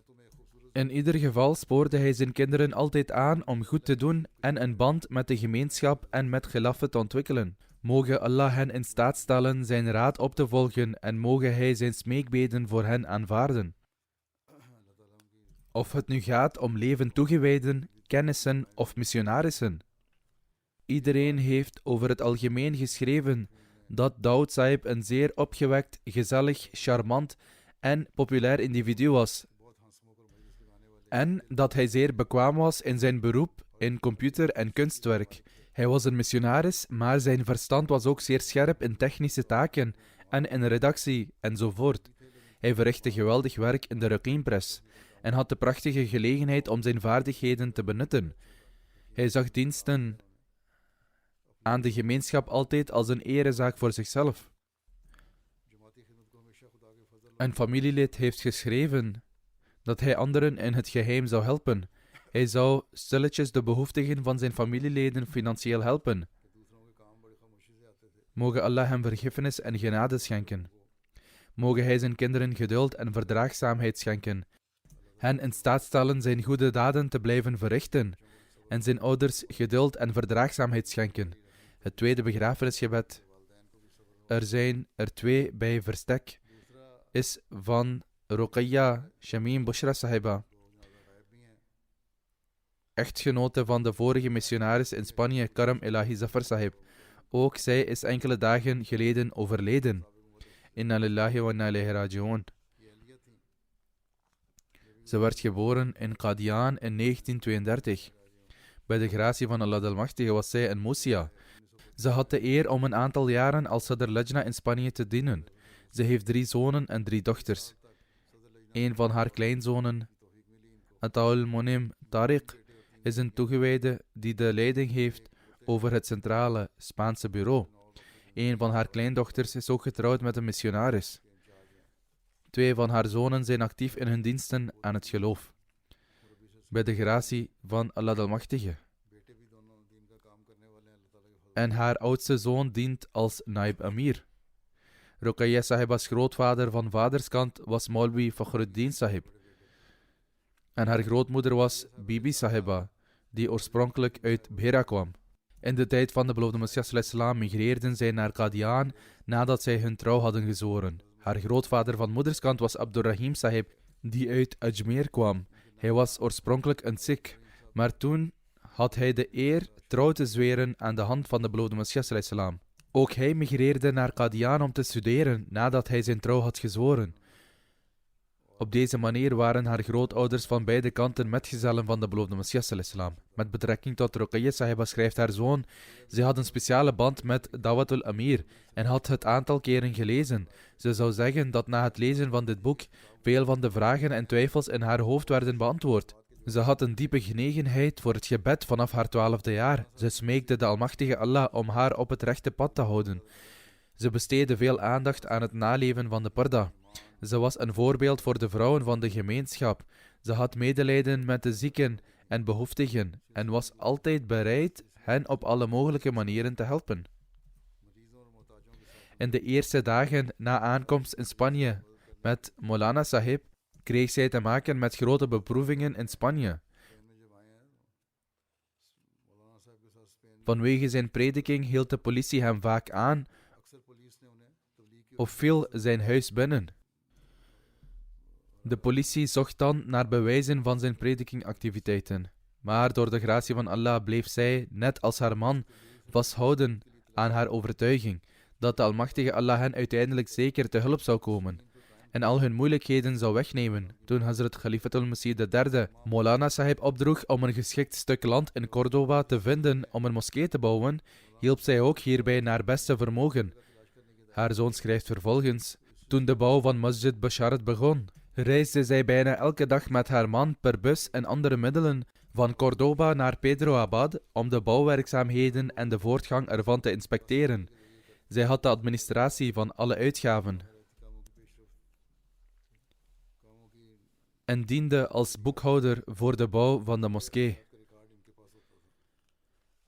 In ieder geval spoorde hij zijn kinderen altijd aan om goed te doen en een band met de gemeenschap en met Khilafat te ontwikkelen. Moge Allah hen in staat stellen zijn raad op te volgen en moge hij zijn smeekbeden voor hen aanvaarden. Of het nu gaat om leven toegewijden, kennissen of missionarissen. Iedereen heeft over het algemeen geschreven dat Daoud Sahib een zeer opgewekt, gezellig, charmant en populair individu was. En dat hij zeer bekwaam was in zijn beroep in computer- en kunstwerk. Hij was een missionaris, maar zijn verstand was ook zeer scherp in technische taken en in redactie enzovoort. Hij verrichtte geweldig werk in de Ruqeen-press en had de prachtige gelegenheid om zijn vaardigheden te benutten. Hij zag diensten aan de gemeenschap altijd als een erezaak voor zichzelf. Een familielid heeft geschreven dat hij anderen in het geheim zou helpen. Hij zou stilletjes de behoeftigen van zijn familieleden financieel helpen. Moge Allah hem vergiffenis en genade schenken. Moge hij zijn kinderen geduld en verdraagzaamheid schenken. Hen in staat stellen zijn goede daden te blijven verrichten. En zijn ouders geduld en verdraagzaamheid schenken. Het tweede begrafenisgebed. Er zijn er 2 bij verstek. Is van Ruqayya Shamim Bushra Sahiba, echtgenote van de vorige missionaris in Spanje, Karam Elahi Zafar Sahib. Ook zij is enkele dagen geleden overleden. Inna lillahi wa inna ilaihi raji'un. Ze werd geboren in Qadian in 1932. Bij de gratie van Allah Almachtige was zij een Musia. Ze had de eer om een aantal jaren als Sadr Lajna in Spanje te dienen. Ze heeft 3 zonen en 3 dochters. Een van haar kleinzonen, Ataul Monim Tariq, is een toegewijde die de leiding heeft over het centrale Spaanse bureau. Een van haar kleindochters is ook getrouwd met een missionaris. 2 van haar zonen zijn actief in hun diensten aan het geloof. Bij de gratie van Allah Almachtige. En haar oudste zoon dient als Naib Amir. Ruqayya Sahiba's grootvader van vaderskant was Maulwi Fakhruddin Sahib. En haar grootmoeder was Bibi Sahiba, die oorspronkelijk uit Bhera kwam. In de tijd van de beloofde Messias ﷺ migreerden zij naar Qadian nadat zij hun trouw hadden gezworen. Haar grootvader van moederskant was Abdurrahim Sahib, die uit Ajmer kwam. Hij was oorspronkelijk een Sikh, maar toen had hij de eer trouw te zweren aan de hand van de beloofde Messias ﷺ. Ook hij migreerde naar Qadian om te studeren nadat hij zijn trouw had gezworen. Op deze manier waren haar grootouders van beide kanten metgezellen van de beloofde Messias ﷺ. Met betrekking tot Ruqayya Sahiba schrijft haar zoon: ze had een speciale band met Dawatul Amir en had het aantal keren gelezen. Ze zou zeggen dat na het lezen van dit boek veel van de vragen en twijfels in haar hoofd werden beantwoord. Ze had een diepe genegenheid voor het gebed vanaf haar 12e jaar. Ze smeekte de Almachtige Allah om haar op het rechte pad te houden. Ze besteedde veel aandacht aan het naleven van de parda. Ze was een voorbeeld voor de vrouwen van de gemeenschap. Ze had medelijden met de zieken en behoeftigen en was altijd bereid hen op alle mogelijke manieren te helpen. In de eerste dagen na aankomst in Spanje met Maulana Sahib kreeg zij te maken met grote beproevingen in Spanje. Vanwege zijn prediking hield de politie hem vaak aan of viel zijn huis binnen. De politie zocht dan naar bewijzen van zijn predikingactiviteiten. Maar door de gratie van Allah bleef zij, net als haar man, vasthouden aan haar overtuiging dat de Almachtige Allah hen uiteindelijk zeker te hulp zou komen en al hun moeilijkheden zou wegnemen. Toen Hazrat Khalifatul Masih III Maulana Sahib opdroeg om een geschikt stuk land in Cordoba te vinden om een moskee te bouwen, hielp zij ook hierbij naar beste vermogen. Haar zoon schrijft vervolgens: toen de bouw van Masjid Basharat begon, reisde zij bijna elke dag met haar man per bus en andere middelen van Cordoba naar Pedro Abad om de bouwwerkzaamheden en de voortgang ervan te inspecteren. Zij had de administratie van alle uitgaven en diende als boekhouder voor de bouw van de moskee.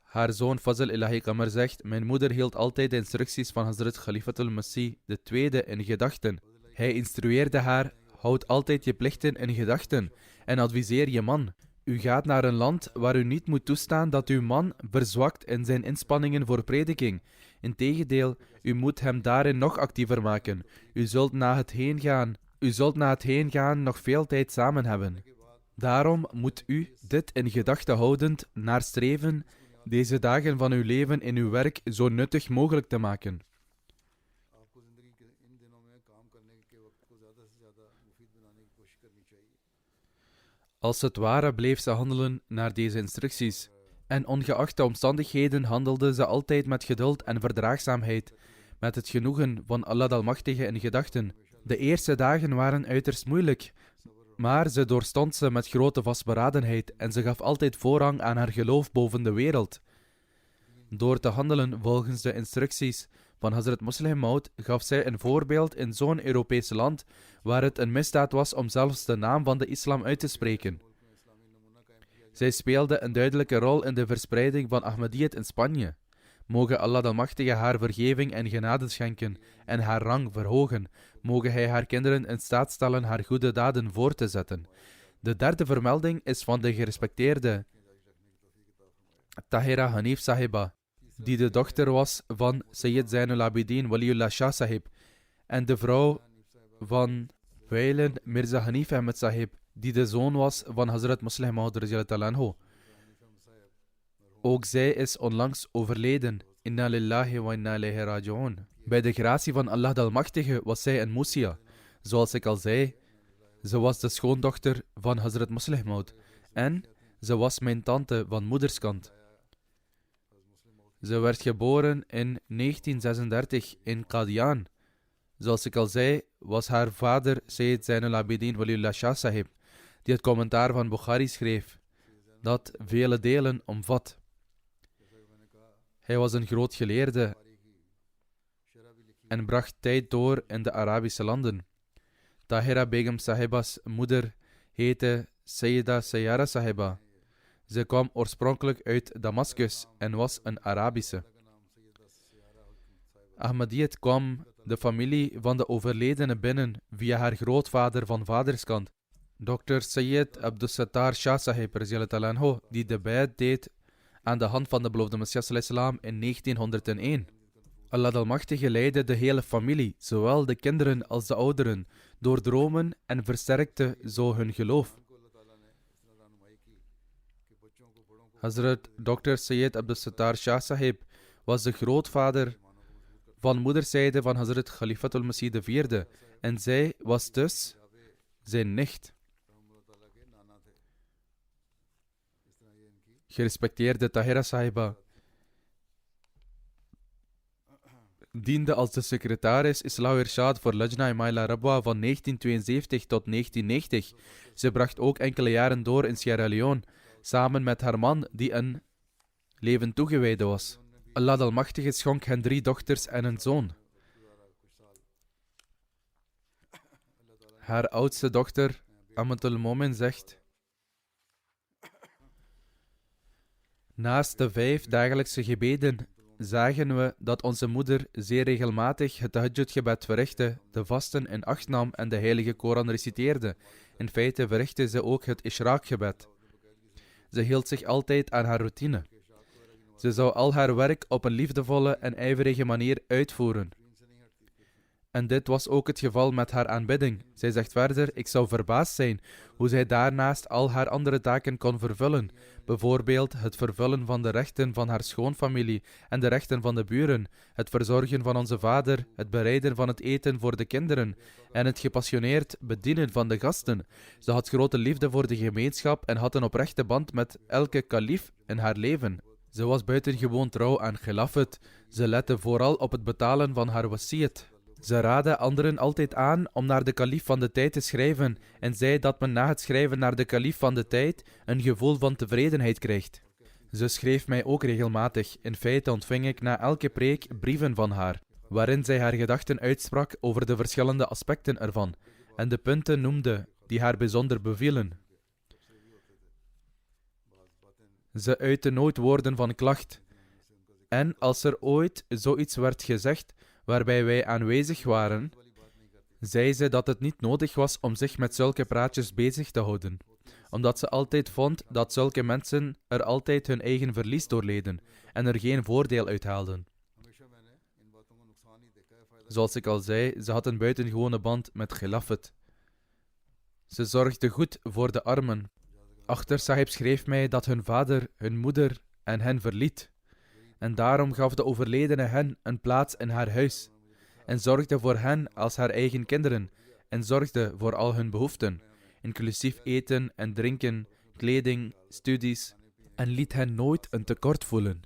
Haar zoon Fazl Ilahi Qamar zegt: mijn moeder hield altijd de instructies van Hazrat Khalifatul Masih II in gedachten. Hij instrueerde haar: houd altijd je plichten in gedachten en adviseer je man. U gaat naar een land waar u niet moet toestaan dat uw man verzwakt in zijn inspanningen voor prediking. Integendeel, u moet hem daarin nog actiever maken. U zult na het heengaan nog veel tijd samen hebben. Daarom moet u, dit in gedachten houdend, naar streven deze dagen van uw leven in uw werk zo nuttig mogelijk te maken. Als het ware bleef ze handelen naar deze instructies. En ongeacht de omstandigheden handelde ze altijd met geduld en verdraagzaamheid, met het genoegen van Allah Almachtige in gedachten. De eerste dagen waren uiterst moeilijk, maar ze doorstond ze met grote vastberadenheid en ze gaf altijd voorrang aan haar geloof boven de wereld. Door te handelen volgens de instructies van Hazrat Musleh Maud gaf zij een voorbeeld in zo'n Europees land waar het een misdaad was om zelfs de naam van de islam uit te spreken. Zij speelde een duidelijke rol in de verspreiding van Ahmadiyyat in Spanje. Moge Allah Almachtige haar vergeving en genade schenken en haar rang verhogen. Moge hij haar kinderen in staat stellen haar goede daden voor te zetten. De derde vermelding is van de gerespecteerde Tahira Hanif Sahiba, die de dochter was van Sayyid Zainul Abidin Waliullah Shah Sahib en de vrouw van Wailen Mirza Hanif Ahmed Sahib, die de zoon was van Hazrat Musleh Maud radhiyallahu anhu. Ook zij is onlangs overleden. Inna lillahi wa inna ilayhi raji'un. Bij de gratie van Allah de Almachtige was zij een Musia. Zoals ik al zei, ze was de schoondochter van Hazrat Musleh Maud en ze was mijn tante van moederskant. Ze werd geboren in 1936 in Qadian. Zoals ik al zei, was haar vader Sayyid Zainul Abidin Waliullah Shah Sahib, die het commentaar van Bukhari schreef, dat vele delen omvat. Hij was een groot geleerde en bracht tijd door in de Arabische landen. Tahira Begum Sahiba's moeder heette Sayyida Sayyara Sahiba. Ze kwam oorspronkelijk uit Damascus en was een Arabische. Ahmadiyyat kwam de familie van de overledene binnen via haar grootvader van vaderskant, Dr. Sayyid Abdus-Sattar Shah Sahib, die de bei'at deed aan de hand van de beloofde Messias in 1901. Allah Almachtige leidde de hele familie, zowel de kinderen als de ouderen, door dromen en versterkte zo hun geloof. Hazrat Dr. Sayyid Abdus-Sattar Shah Sahib was de grootvader van moederszijde van Hazrat Khalifatul Masih IV en zij was dus zijn nicht. Gerespecteerde Tahira Sahiba diende als de secretaris Islah Irshad voor Lajna Maila Rabwa van 1972 tot 1990. Ze bracht ook enkele jaren door in Sierra Leone, samen met haar man die een leven toegewijde was. Allah Almachtige schonk hen 3 dochters en een zoon. Haar oudste dochter, Amatul Momin, zegt: naast de 5 dagelijkse gebeden zagen we dat onze moeder zeer regelmatig het tahajjud-gebed verrichtte, de vasten in acht nam en de heilige Koran reciteerde. In feite verrichtte ze ook het Ishraq-gebed. Ze hield zich altijd aan haar routine. Ze zou al haar werk op een liefdevolle en ijverige manier uitvoeren. En dit was ook het geval met haar aanbidding. Zij zegt verder: ik zou verbaasd zijn hoe zij daarnaast al haar andere taken kon vervullen. Bijvoorbeeld het vervullen van de rechten van haar schoonfamilie en de rechten van de buren, het verzorgen van onze vader, het bereiden van het eten voor de kinderen en het gepassioneerd bedienen van de gasten. Ze had grote liefde voor de gemeenschap en had een oprechte band met elke kalif in haar leven. Ze was buitengewoon trouw aan Khilafat. Ze lette vooral op het betalen van haar wasiyat. Ze raadde anderen altijd aan om naar de kalif van de tijd te schrijven en zei dat men na het schrijven naar de kalif van de tijd een gevoel van tevredenheid krijgt. Ze schreef mij ook regelmatig. In feite ontving ik na elke preek brieven van haar, waarin zij haar gedachten uitsprak over de verschillende aspecten ervan en de punten noemde die haar bijzonder bevielen. Ze uitte nooit woorden van klacht. En als er ooit zoiets werd gezegd waarbij wij aanwezig waren, zei ze dat het niet nodig was om zich met zulke praatjes bezig te houden, omdat ze altijd vond dat zulke mensen er altijd hun eigen verlies doorleden en er geen voordeel uithaalden. Zoals ik al zei, ze had een buitengewone band met Khilafat. Ze zorgde goed voor de armen. Achter Sahib schreef mij dat hun vader, hun moeder en hen verliet. En daarom gaf de overledene hen een plaats in haar huis. En zorgde voor hen als haar eigen kinderen. En zorgde voor al hun behoeften, inclusief eten en drinken, kleding, studies. En liet hen nooit een tekort voelen.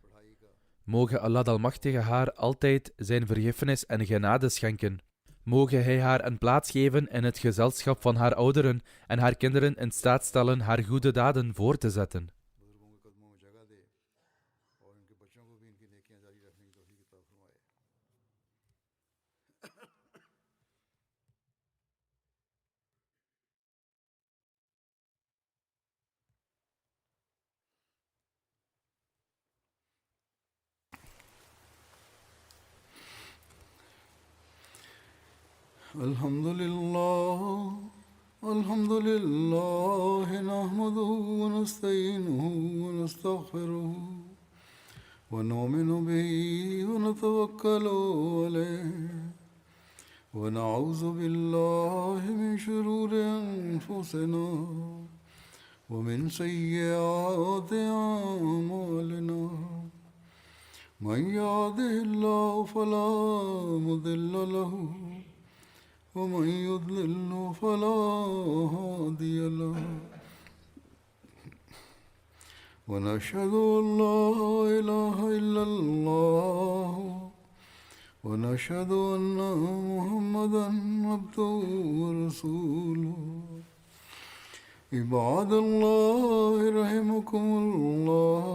Moge Allah Almachtige haar altijd zijn vergiffenis en genade schenken. Moge Hij haar een plaats geven in het gezelschap van haar ouderen en haar kinderen in staat stellen haar goede daden voor te zetten. الحمد لله نحمده ونستعينه ونستغفره ونؤمن به ونتوكل عليه ونعوذ بالله من شرور أنفسنا ومن سيئات أعمالنا من يهده الله فلا مضل له ومن يضلل فلا هادي له ونشهد أن لا إله إلا الله ونشهد أن محمدا عبده ورسوله عباد الله رحمكم الله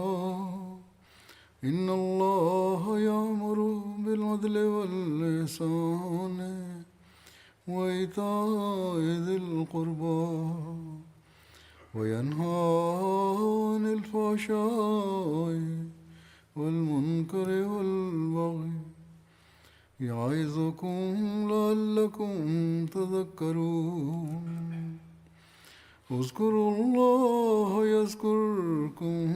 إن الله يأمر بالعدل والإحسان وإيتاء ذي القربى وينهى عن الفحشاء والمنكر والبغي يعظكم لعلكم تذكرون اذكروا الله يذكركم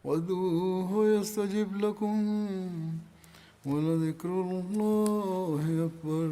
وادعوه يستجب لكم ولذكر الله أكبر